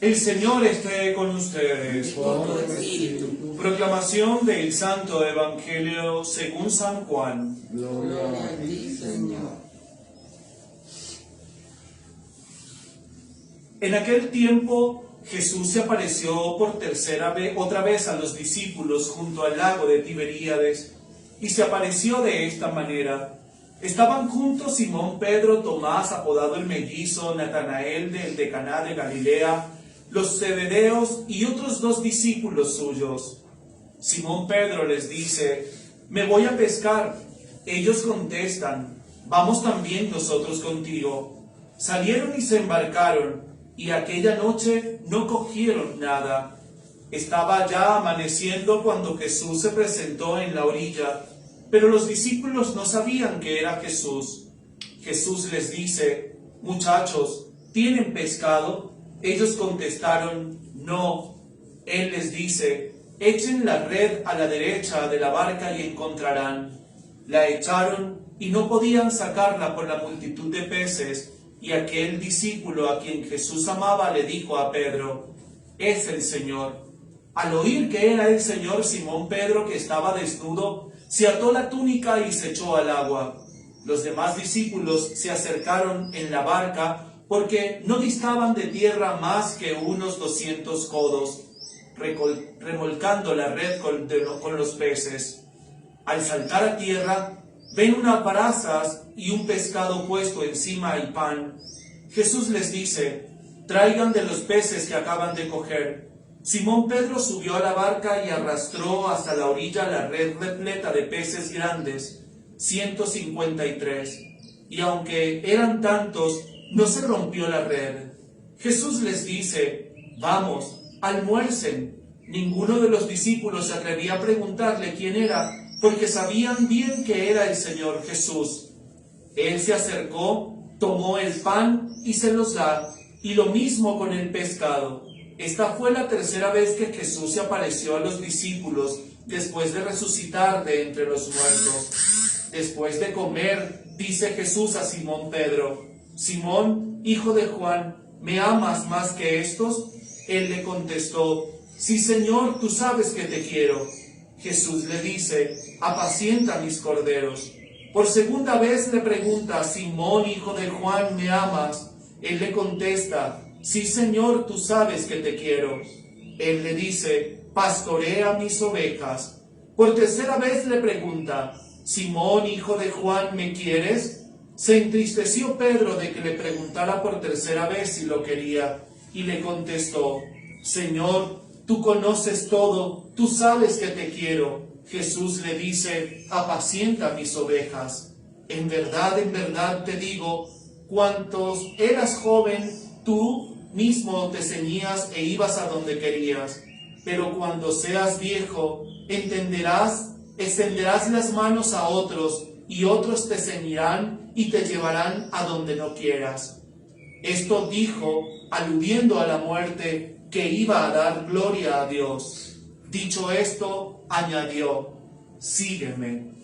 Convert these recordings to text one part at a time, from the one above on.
El Señor esté con ustedes. Con tu espíritu. Proclamación del Santo Evangelio según San Juan. Gloria a ti, Señor. En aquel tiempo Jesús se apareció por otra vez a los discípulos junto al lago de Tiberíades, y se apareció de esta manera. Estaban juntos Simón Pedro, Tomás, apodado el mellizo, Natanael de Caná de Galilea, los Zebedeos y otros 2 discípulos suyos. Simón Pedro les dice: «Me voy a pescar». Ellos contestan: «Vamos también nosotros contigo». Salieron y se embarcaron, y aquella noche no cogieron nada. Estaba ya amaneciendo cuando Jesús se presentó en la orilla, pero los discípulos no sabían que era Jesús. Jesús les dice: «Muchachos, ¿tienen pescado?». Ellos contestaron: «No». Él les dice: «Echen la red a la derecha de la barca y encontrarán». La echaron y no podían sacarla por la multitud de peces, y aquel discípulo a quien Jesús amaba le dijo a Pedro: «Es el Señor». Al oír que era el Señor, Simón Pedro, que estaba desnudo, se ató la túnica y se echó al agua. Los demás discípulos se acercaron en la barca, porque no distaban de tierra más que unos 200 codos, remolcando la red con los peces. Al saltar a tierra, ven unas brasas y un pescado puesto encima y pan. Jesús les dice: «Traigan de los peces que acaban de coger». Simón Pedro subió a la barca y arrastró hasta la orilla la red repleta de peces grandes, 153, y aunque eran tantos, no se rompió la red. Jesús les dice: «Vamos, almuercen». Ninguno de los discípulos se atrevía a preguntarle quién era, porque sabían bien que era el Señor Jesús. Él se acercó, tomó el pan y se los da, y lo mismo con el pescado. Esta fue la 3ª vez que Jesús se apareció a los discípulos después de resucitar de entre los muertos. Después de comer, dice Jesús a Simón Pedro: «Simón, hijo de Juan, ¿me amas más que estos?». Él le contestó: «Sí, Señor, tú sabes que te quiero». Jesús le dice: «Apacienta mis corderos». Por 2ª vez le pregunta: «Simón, hijo de Juan, ¿me amas?». Él le contesta: «Sí, Señor, tú sabes que te quiero». Él le dice: «Pastorea mis ovejas». Por 3ª vez le pregunta: «Simón, hijo de Juan, ¿me quieres?». Se entristeció Pedro de que le preguntara por 3ª vez si lo quería, y le contestó: «Señor, tú conoces todo, tú sabes que te quiero». Jesús le dice: «Apacienta mis ovejas. En verdad te digo, cuantos eras joven, tú mismo te ceñías e ibas a donde querías. Pero cuando seas viejo, extenderás las manos a otros, y otros te ceñirán y te llevarán a donde no quieras». Esto dijo, aludiendo a la muerte que iba a dar gloria a Dios. Dicho esto, añadió: «Sígueme».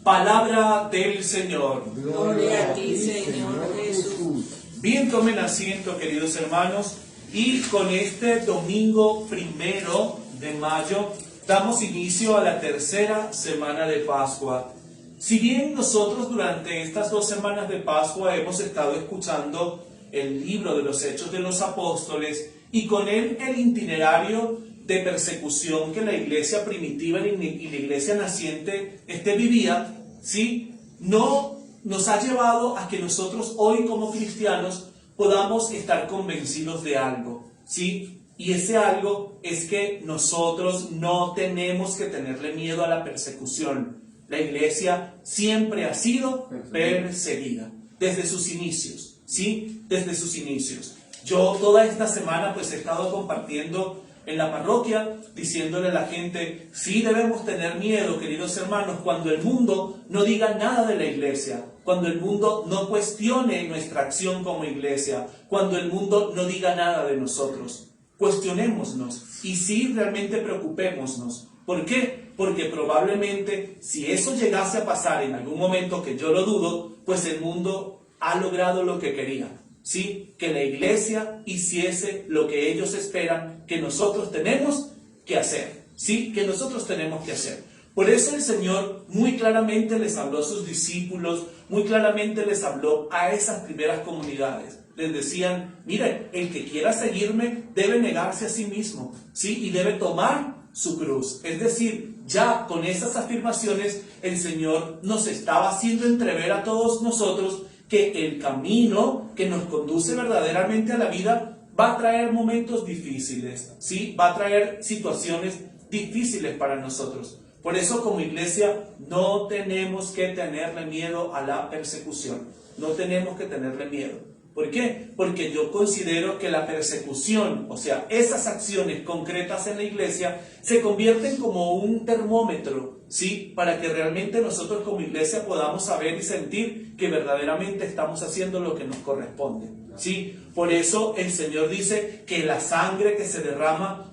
Palabra del Señor. Gloria a ti, Señor Jesús. Bien, tomen asiento, queridos hermanos, y con este domingo 1 de mayo damos inicio a la 3ª semana de Pascua. Si bien nosotros durante estas 2 semanas de Pascua hemos estado escuchando el libro de los Hechos de los Apóstoles y con él el itinerario de persecución que la iglesia primitiva y la iglesia naciente vivía, ¿sí?, no nos ha llevado a que nosotros hoy como cristianos podamos estar convencidos de algo, ¿sí? Y ese algo es que nosotros no tenemos que tenerle miedo a la persecución. La iglesia siempre ha sido perseguida, desde sus inicios, ¿sí? Desde sus inicios. Yo toda esta semana pues he estado compartiendo en la parroquia, diciéndole a la gente: sí debemos tener miedo, queridos hermanos, cuando el mundo no diga nada de la iglesia, cuando el mundo no cuestione nuestra acción como iglesia, cuando el mundo no diga nada de nosotros. Cuestionémonos y sí realmente preocupémonos. ¿Por qué? Porque probablemente si eso llegase a pasar en algún momento, que yo lo dudo, pues el mundo ha logrado lo que quería. ¿sí? Que la iglesia hiciese lo que ellos esperan que nosotros tenemos que hacer, ¿sí? Que nosotros tenemos que hacer. Por eso el Señor muy claramente les habló a sus discípulos, muy claramente les habló a esas primeras comunidades. Les decían, miren, el que quiera seguirme debe negarse a sí mismo, ¿sí? Y debe tomar su cruz. Es decir, ya con esas afirmaciones el Señor nos estaba haciendo entrever a todos nosotros que el camino que nos conduce verdaderamente a la vida va a traer momentos difíciles, ¿sí? Va a traer situaciones difíciles para nosotros. Por eso, como iglesia, no tenemos que tenerle miedo a la persecución. No tenemos que tenerle miedo. ¿Por qué? Porque yo considero que la persecución, o sea, esas acciones concretas en la iglesia, se convierten como un termómetro, ¿sí? Para que realmente nosotros como iglesia podamos saber y sentir que verdaderamente estamos haciendo lo que nos corresponde, ¿sí? Por eso el Señor dice que la sangre que se derrama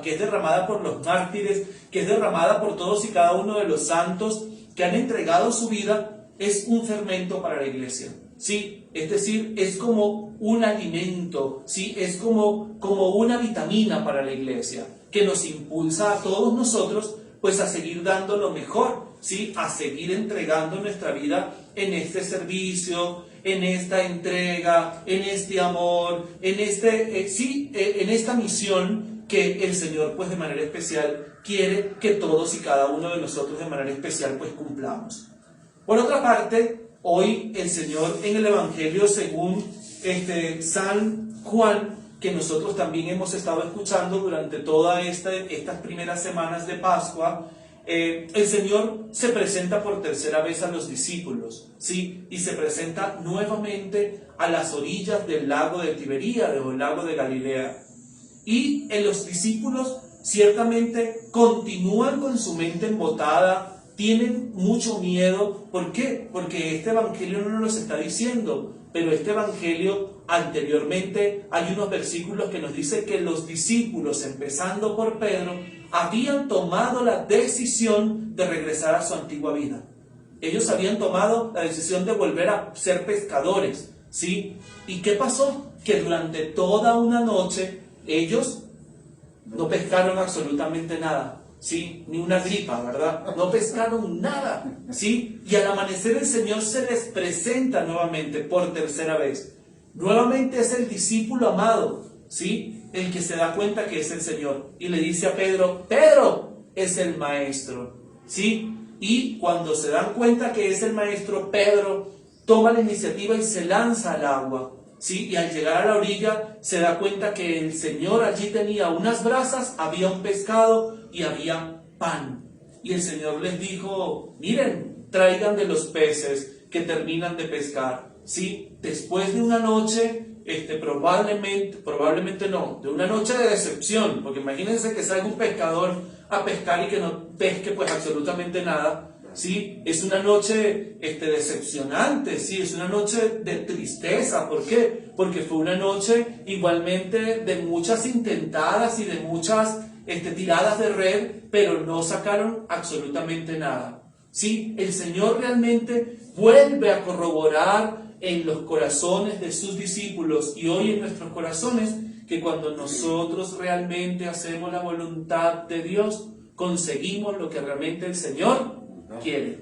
que es derramada por los mártires, que es derramada por todos y cada uno de los santos que han entregado su vida, es un fermento para la iglesia, ¿sí? Es decir, es como un alimento, ¿sí? Es como una vitamina para la iglesia, que nos impulsa a todos nosotros, pues a seguir dando lo mejor, ¿sí? A seguir entregando nuestra vida en este servicio, en esta entrega, en este amor, en esta misión que el Señor, pues de manera especial, quiere que todos y cada uno de nosotros de manera especial, pues cumplamos. Por otra parte, hoy el Señor en el Evangelio según San Juan, que nosotros también hemos estado escuchando durante todas estas primeras semanas de Pascua, el Señor se presenta por tercera vez a los discípulos, ¿sí? Y se presenta nuevamente a las orillas del lago de Tiberíades o el lago de Galilea. Y en los discípulos ciertamente continúan con su mente embotada, tienen mucho miedo. ¿Por qué? Porque este evangelio no nos está diciendo, pero este evangelio anteriormente hay unos versículos que nos dice que los discípulos, empezando por Pedro, habían tomado la decisión de regresar a su antigua vida. Ellos habían tomado la decisión de volver a ser pescadores, ¿sí? ¿Y qué pasó? Que durante toda una noche ellos no pescaron absolutamente nada, ¿sí? Ni una gripa, ¿verdad? No pescaron nada, ¿sí? Y al amanecer el Señor se les presenta nuevamente por tercera vez. Nuevamente es el discípulo amado, ¿sí? El que se da cuenta que es el Señor. Y le dice a Pedro, Pedro es el maestro, ¿sí? Y cuando se dan cuenta que es el maestro, Pedro toma la iniciativa y se lanza al agua, ¿sí? Y al llegar a la orilla se da cuenta que el Señor allí tenía unas brasas, había un pescado y había pan. Y el Señor les dijo, miren, traigan de los peces que terminan de pescar, ¿sí? Después de una noche, probablemente no, de una noche de decepción, porque imagínense que salga un pescador a pescar y que no pesque pues absolutamente nada, ¿sí? Es una noche decepcionante, ¿sí? Es una noche de tristeza. ¿Por qué? Porque fue una noche igualmente de muchas intentadas y de muchas tiradas de red, pero no sacaron absolutamente nada, ¿sí? El Señor realmente vuelve a corroborar en los corazones de sus discípulos y hoy en nuestros corazones que cuando nosotros realmente hacemos la voluntad de Dios, conseguimos lo que realmente el Señor quiere.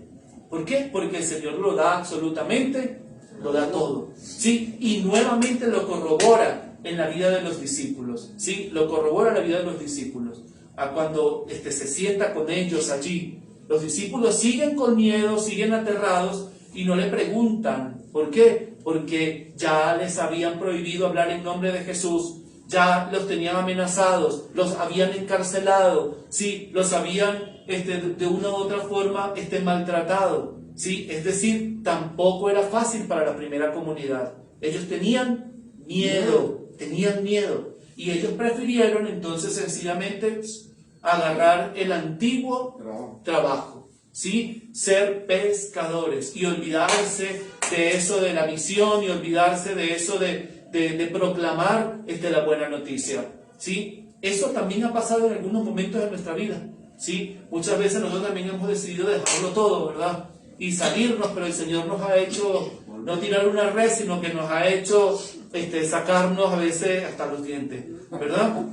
¿Por qué? Porque el Señor lo da absolutamente, lo da todo, ¿sí? Y nuevamente lo corrobora en la vida de los discípulos, ¿sí? Lo corrobora en la vida de los discípulos. Cuando se sienta con ellos allí, los discípulos siguen con miedo, siguen aterrados y no le preguntan. ¿Por qué? Porque ya les habían prohibido hablar en nombre de Jesús, ya los tenían amenazados, los habían encarcelado, ¿sí? Los habían de una u otra forma maltratado, ¿sí? Es decir, tampoco era fácil para la primera comunidad. Ellos tenían miedo, y ellos prefirieron entonces sencillamente agarrar el antiguo trabajo, ¿sí? Ser pescadores y olvidarse de eso de la misión y olvidarse de eso de proclamar la buena noticia, ¿sí? Eso también ha pasado en algunos momentos de nuestra vida, ¿sí? Muchas veces nosotros también hemos decidido dejarlo todo, ¿verdad? Y salirnos, pero el Señor nos ha hecho no tirar una red, sino que nos ha hecho sacarnos a veces hasta los dientes, ¿verdad?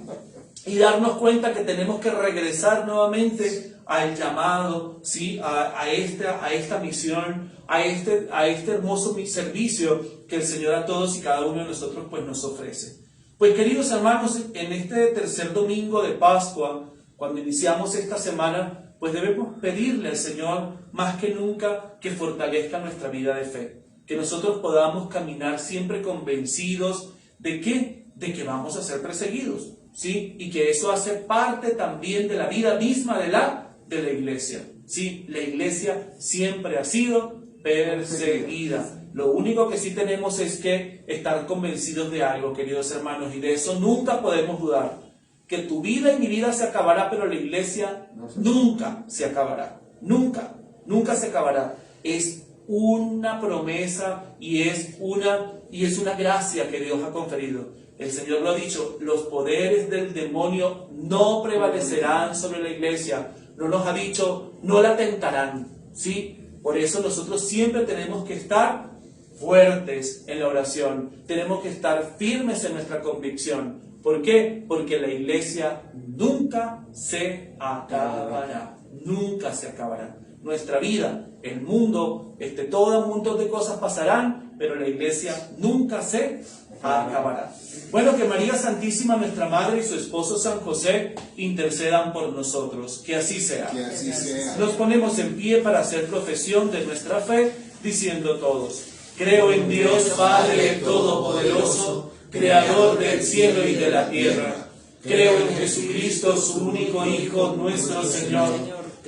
Y darnos cuenta que tenemos que regresar nuevamente al llamado, ¿sí? a esta misión, a este hermoso servicio que el Señor a todos y cada uno de nosotros pues, nos ofrece. Pues queridos hermanos, en este tercer domingo de Pascua, cuando iniciamos esta semana, pues debemos pedirle al Señor más que nunca que fortalezca nuestra vida de fe, que nosotros podamos caminar siempre convencidos de que vamos a ser perseguidos, ¿sí? Y que eso hace parte también de la vida misma de la iglesia, ¿sí? La iglesia siempre ha sido perseguida. Lo único que sí tenemos es que estar convencidos de algo, queridos hermanos, y de eso nunca podemos dudar. Que tu vida y mi vida se acabará, pero la iglesia nunca se acabará. Nunca se acabará. Es una promesa y es una gracia que Dios ha conferido. El Señor lo ha dicho, los poderes del demonio no prevalecerán sobre la iglesia. No nos ha dicho, no la tentarán, ¿sí? Por eso nosotros siempre tenemos que estar fuertes en la oración. Tenemos que estar firmes en nuestra convicción. ¿Por qué? Porque la iglesia nunca se acabará. Nunca se acabará. Nuestra vida, el mundo, todo un montón de cosas pasarán, pero la iglesia nunca se acabará. Bueno, que María Santísima, nuestra Madre, y su esposo San José intercedan por nosotros. Que así sea. Que así sea. Nos ponemos en pie para hacer profesión de nuestra fe, diciendo todos: creo en Dios Padre Todopoderoso, Creador del cielo y de la tierra. Creo en Jesucristo, su único Hijo, nuestro Señor,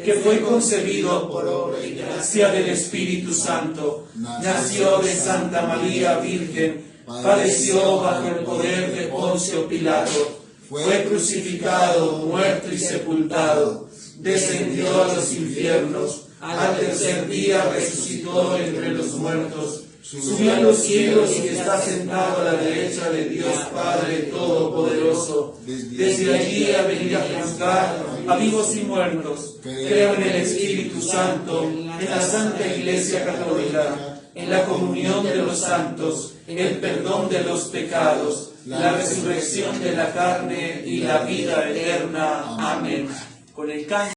que fue concebido por obra y gracia del Espíritu Santo, nació de Santa María Virgen, padeció bajo el poder de Poncio Pilato, fue crucificado, muerto y sepultado, descendió a los infiernos, al tercer día resucitó entre los muertos, subió a los cielos y está sentado a la derecha de Dios Padre Todopoderoso. Desde allí ha venido a juzgar a vivos y muertos. Creo en el Espíritu Santo, en la Santa Iglesia Católica, en la comunión de los santos, el perdón de los pecados, la resurrección de la carne y la vida eterna. Amén. Con el canto